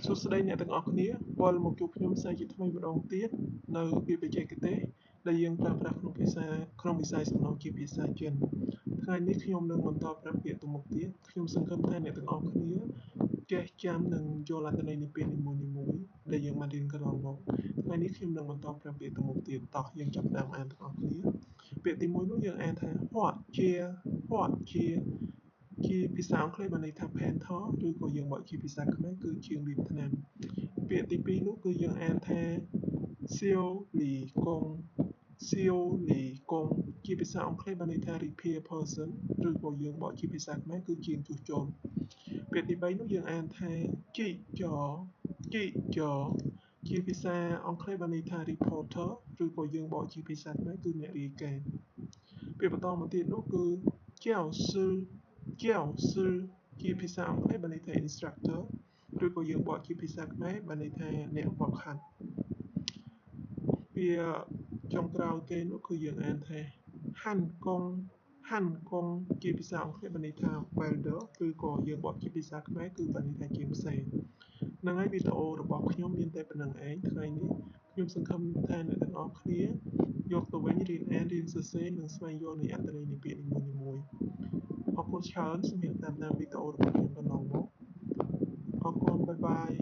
សួស្តីអ្នកទាំងអស់គ្នាវិលមកជួបខ្ញុំសាជាថ្មីម្ដងទៀតនៅពាក្យបច្ចេកទេសដែលយើងប្រើប្រាស់ក្នុងវិស័យសំណង់ជាភាសាចិនថ្ងៃនេះខ្ញុំនឹងបន្តប្រាប់ពាក្យទៅមុខទៀតខ្ញុំសង្ឃឹមថាអ្នកទាំងអស់គ្នាចេះចាំនិងយល់អត្ថន័យនៃពាក្យនីមួយៗដែលយើងបានរៀនកន្លងមកថ្ងៃនេះខ្ញុំនឹងបន្តប្រាប់ពាក្យទៅមុខទៀតតោះយើងចាប់ផ្ដើមអានទាំងអស់គ្នាពាក្យទី1នោះយើងអានថា what ជាភាសាអង់គ្លេសបានន័យថាផែនថតឬក៏យើងបកជាភាសាខ្មែរគឺជាងលាបថ្នាំពាក្យទី2នោះគឺយើងអានថាសៀវលីកុងជាភាសាអង់គ្លេសបានន័យថា repair person ឬក៏យើងបកជាភាសាខ្មែរគឺជាងជួសជុលពាក្យទី3នោះយើងអានថាជីចជាភាសាអង់គ្លេសបានន័យថា reporter ឬក៏យើងបកជាភាសាខ្មែរគឺអ្នករាយការណ៍ពាក្យបន្តមកទៀតនោះគឺ教师ជាភាសាអង់គ្លេសបានន័យថា instructor ឬក៏យើងបកជាភាសាខ្មែរបានន័យថាអ្នកហ្វឹកហាត់ពាក្យចុងក្រោយគេនោះគឺយើងអានថាហាន់កុងជាភាសាអង់គ្លេសបានន័យថា welder ឬក៏យើងបកជាភាសាខ្មែរគឺបានន័យថាជាងផ្សេងហ្នឹងហើយវីដេអូរបស់ខ្ញុំមានតែប៉ុណ្្នឹងឯងថ្ងៃនេះខ្ញុំសង្ឃឹមថាអ្នកទាំងអស់គ្នាយកទៅវិញរៀនអានរៀនសរសេរនិងស្វែងយល់នៃអត្ថន័យនៃពាក្យនីមួយៗអរគុណច្រើនសម្រាប់តាមដានវីដេអូរបស់ខ្ញុំកន្លងមកអរគុណបាយបាយ